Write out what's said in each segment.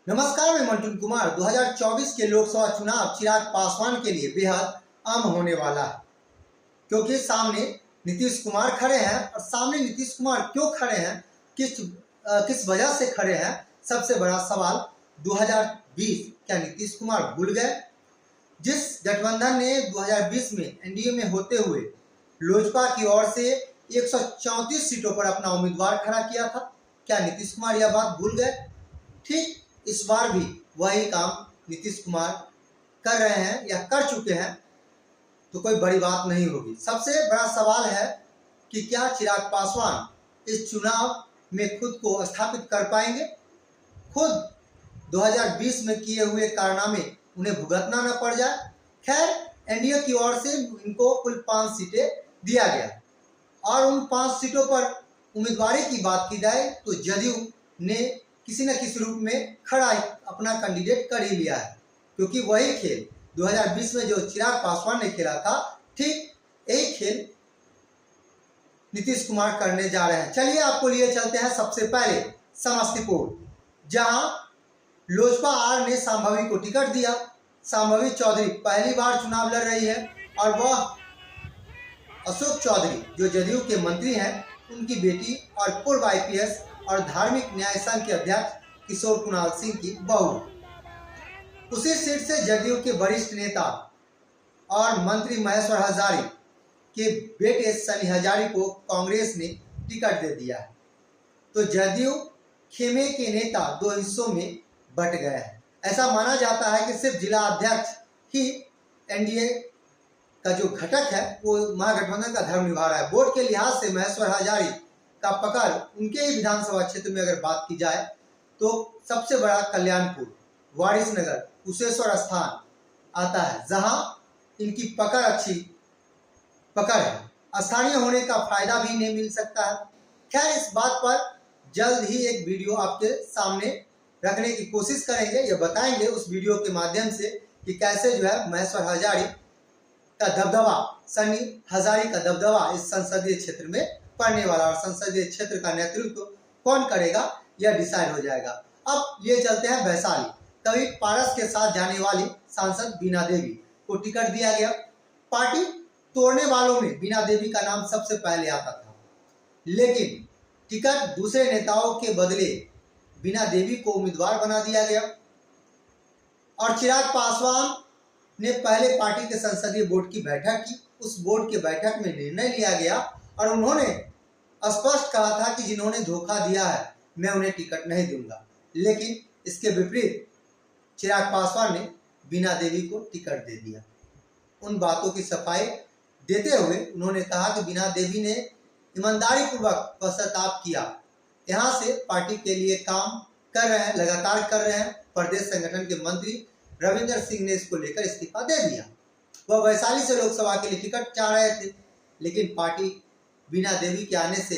नमस्कार, मैं मंटू कुमार। 2024 के लोकसभा चुनाव चिराग पासवान के लिए बेहद अहम होने वाला है, क्योंकि सामने नीतीश कुमार खड़े हैं। और सामने नीतीश कुमार क्यों खड़े हैं, किस वजह से खड़े हैं, सबसे बड़ा सवाल 2020 क्या नीतीश कुमार भूल गए? जिस गठबंधन ने 2020 में एनडीए में होते हुए लोजपा की ओर से 134 सीटों पर अपना उम्मीदवार खड़ा किया था, क्या नीतीश कुमार यह बात भूल गए? ठीक इस बार भी वही काम नीतीश कुमार कर रहे हैं या कर चुके हैं, तो कोई बड़ी बात नहीं होगी। सबसे बड़ा सवाल है कि क्या चिराग पासवान इस चुनाव में खुद को स्थापित कर पाएंगे? खुद 2020 में किए हुए कारनामे उन्हें भुगतना न पड़ जाए। खैर, एनडीए की ओर से इनको कुल 5 सीटें दिया गया और उन 5 सीटों पर उम्मीदवारी की बात की जाए तो जदयू ने किसी न किसी रूप में खड़ा अपना कैंडिडेट कर ही लिया है, क्योंकि वही खेल 2020 में जो चिराग पासवान ने खेला था, ठीक यही खेल नीतीश कुमार करने जा रहे हैं। चलिए आपको लिए चलते हैं सबसे पहले समस्तीपुर, जहां लोजपा आर ने शांभवी को टिकट दिया। शांभवी चौधरी पहली बार चुनाव लड़ रही है और वह अशोक चौधरी जो जदयू के मंत्री हैं, उनकी बेटी और पूर्व आईपीएस और धार्मिक न्याय संघ के अध्यक्ष किशोर कुणाल सिंह की बहू। उसी सीट से जदयू के वरिष्ठ नेता और मंत्री महेश्वर हजारी के बेटे सनी हजारी को कांग्रेस ने टिकट दे दिया है। तो जदयू खेमे के नेता 2 हिस्सों में बट गए हैं। ऐसा माना जाता है कि सिर्फ जिला अध्यक्ष ही एनडीए का जो घटक है वो महागठबंधन का धर्म निभा रहा है। वोट के लिहाज से महेश्वर हजारी का पकड़ उनके ही विधानसभा क्षेत्र में अगर बात की जाए तो सबसे बड़ा कल्याणपुर, वारिसनगर, कुशेश्वर स्थान आता है, जहां इनकी अच्छी पकड़ है। स्थानीय होने का फायदा भी नहीं मिल सकता है। खैर, इस बात पर जल्द ही एक वीडियो आपके सामने रखने की कोशिश करेंगे, ये बताएंगे उस वीडियो के माध्यम से कि कैसे जो है महेश्वर हजारी का दबदबा, सनी हजारी का दबदबा इस संसदीय क्षेत्र में पड़ने वाला, और संसदीय क्षेत्र का नेतृत्व कौन करेगा यह डिसाइड हो जाएगा। अब ये चलते हैं वैशाली। तभी पारस के साथ जाने वाली सांसद बीना देवी को टिकट दिया गया। पार्टी तोड़ने वालों में बीना देवी का नाम सबसे पहले आता था, लेकिन टिकट दूसरे नेताओं के बदले बीना देवी को उम्मीदवार बना दिया गया। और चिराग पासवान ने पहले पार्टी के संसदीय बोर्ड की बैठक की। उस बोर्ड के बैठक में निर्णय लिया गया और उन्होंने स्पष्ट कहा था कि जिन्होंने धोखा दिया है मैं उन्हें टिकट नहीं दूंगा। लेकिन इसके विपरीत चिराग पासवान ने बीना देवी को टिकट दे दिया। उन बातों की सफाई देते हुए उन्होंने कहा कि बीना देवी ने ईमानदारी पूर्वक पश्चाताप किया, यहाँ से पार्टी के लिए काम कर रहे हैं, लगातार कर रहे हैं। प्रदेश संगठन के मंत्री रविंदर सिंह ने इसको लेकर इस्तीफा दे दिया। वह वैशाली से लोकसभा के लिए टिकट चाह रहे थे, लेकिन पार्टी बीना देवी के आने से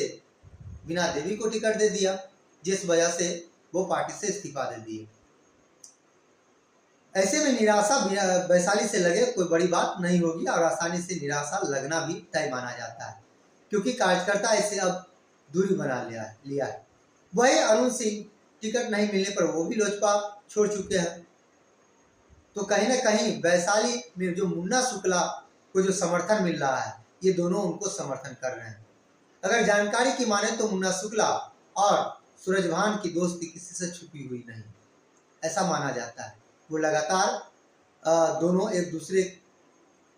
बीना देवी को टिकट दे दिया, जिस वजह से वो पार्टी से इस्तीफा दे दिए। ऐसे में निराशा वैशाली से लगे कोई बड़ी बात नहीं होगी, और आसानी से निराशा लगना भी तय माना जाता है, क्योंकि कार्यकर्ता इसे अब दूरी बना लिया है। वही अरुण सिंह टिकट नहीं मिलने पर वो भी लोजपा छोड़ चुके हैं। तो कहीं ना कहीं वैशाली में जो मुन्ना शुक्ला को जो समर्थन मिल रहा है, ये दोनों उनको समर्थन कर रहे हैं। अगर जानकारी की माने तो मुन्ना शुक्ला और सूरजभान की दोस्ती किसी से छुपी हुई नहीं, ऐसा माना जाता है। वो लगातार दोनों एक दूसरे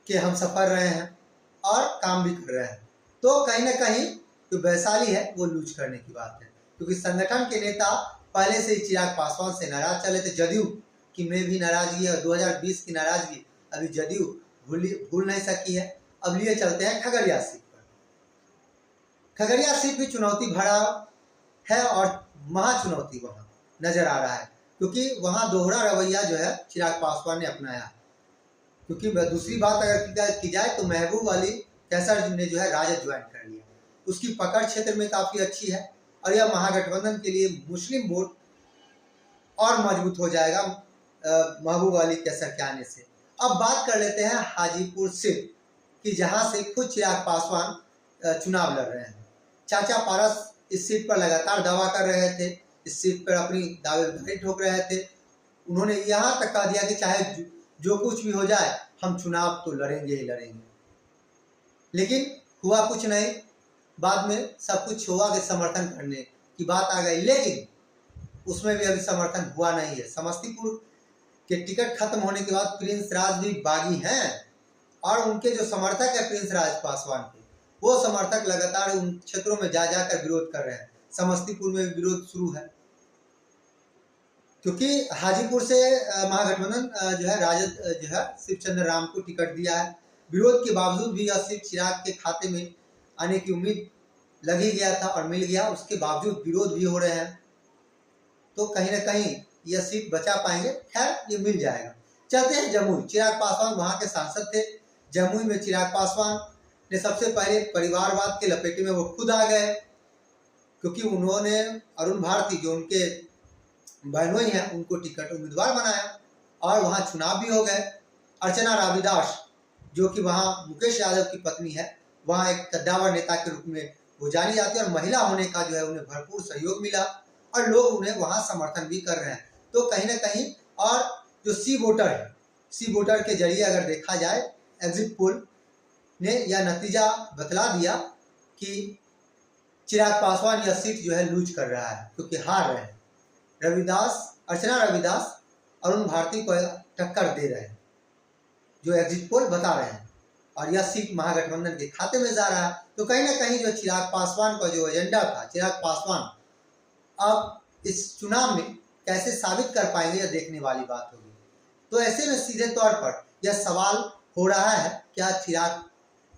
के हम सफर रहे हैं और काम भी कर रहे हैं। तो कहीं ना कहीं जो वैशाली है वो लूज करने की बात है, क्योंकि संगठन के नेता पहले से ही चिराग पासवान से नाराज चले थे। जदयू की में भी नाराजगी है, 2020 की नाराजगी अभी जदयू भूल नहीं सकी है। अब लिए चलते हैं खगड़िया सीट पर। खगड़िया सीट भी चुनौती भरा है और महाचुनौती वहां नजर आ रहा है, क्योंकि वहां दोहरा रवैया जो है चिराग पासवान ने अपनाया। क्योंकि दूसरी बात अगर की जाए तो महबूब अली कैसर ने जो है राजद ज्वाइन कर लिया। उसकी पकड़ क्षेत्र में काफी अच्छी है और यह महागठबंधन के लिए मुस्लिम वोट और मजबूत हो जाएगा महबूब अली कैसर के आने से। अब बात कर लेते हैं हाजीपुर सीट की, जहां से खुद चिराग पासवान चुनाव लड़ रहे हैं। चाचा पारस इस सीट पर लगातार दावा कर रहे थे, इस सीट पर अपनी दावेदारी ठोक रहे थे उन्होंने यहाँ तक कह दिया कि चाहे जो कुछ भी हो जाए हम चुनाव तो लड़ेंगे ही लड़ेंगे। लेकिन हुआ कुछ नहीं, बाद में सब कुछ हुआ कि समर्थन करने की बात आ गई, लेकिन उसमें भी अभी समर्थन हुआ नहीं है। समस्तीपुर के टिकट खत्म होने के बाद प्रिंस राज भी बागी हैं और उनके जो समर्थक है प्रिंस राज पासवान के, वो समर्थक लगातार उन क्षेत्रों में जा जाकर विरोध कर रहे हैं। समस्तीपुर में विरोध शुरू है क्योंकि हाजीपुर से महागठबंधन जो है राजद जो है शिवचंद्र राम को टिकट दिया है। विरोध के बावजूद भी यह सीट चिराग के खाते में आने की उम्मीद लगी गया था और मिल गया, उसके बावजूद विरोध भी हो रहे हैं, तो कहीं ना कहीं यह सीट बचा पाएंगे। खैर ये मिल जाएगा। चलते हैं जमुई। चिराग पासवान वहां के सांसद थे। जमुई में चिराग पासवान ने सबसे पहले परिवारवाद के लपेटे में वो खुद आ गए, क्योंकि उन्होंने अरुण भारती जो उनके बहनोई हैं उनको टिकट उम्मीदवार बनाया और वहां चुनाव भी हो गए। अर्चना राविदास जो कि वहां मुकेश यादव की पत्नी है, वहां एक कद्दावर नेता के रूप में वो जानी जाती है और महिला होने का जो है उन्हें भरपूर सहयोग मिला और लोग उन्हें वहां समर्थन भी कर रहे हैं। तो कहीं ना कहीं, और जो सी वोटर है, सी वोटर के जरिए अगर देखा जाए, एग्जिट पोल ने यह नतीजा बतला दिया कि चिराग पासवान यह सीट जो है लूज कर रहा है क्योंकि हार रहे हैं। अर्चना रविदास अरुण भारती को टक्कर दे रहे हैं, जो एग्जिट पोल बता रहे हैं, और यह सीट महागठबंधन के खाते में जा रहा है। तो कहीं ना कहीं जो चिराग पासवान का जो एजेंडा था, चिराग पासवान अब इस चुनाव में कैसे साबित कर पाएंगे, यह देखने वाली बात होगी। तो ऐसे में सीधे तौर पर यह सवाल हो रहा है, क्या चिराग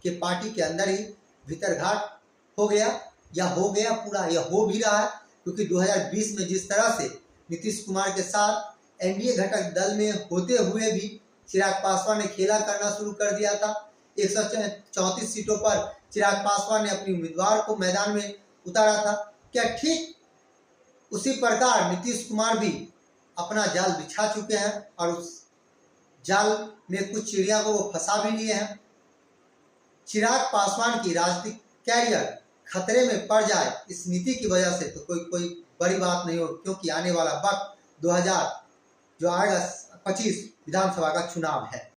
के पार्टी के अंदर ही भीतरघाट हो गया या हो गया पूरा? यह हो भी रहा है क्योंकि 2020 में जिस तरह से नीतीश कुमार के साथ एनडीए घटक दल में होते हुए भी चिराग पासवान ने खेला करना शुरू कर दिया था। 134 सीटों पर चिराग पासवान ने अपनी उम्मीदवार को मैदान में उतारा था। क्या ठीक उसी प्रकार नीतीश कुमार भी अपना जाल बिछा चुके हैं और उस जाल में कुछ चिड़िया को वो फंसा भी लिए हैं? चिराग पासवान की राजनीतिक कैरियर खतरे में पड़ जाए इस नीति की वजह से तो कोई बड़ी बात नहीं हो, क्योंकि आने वाला वक्त 2025 विधानसभा का चुनाव है।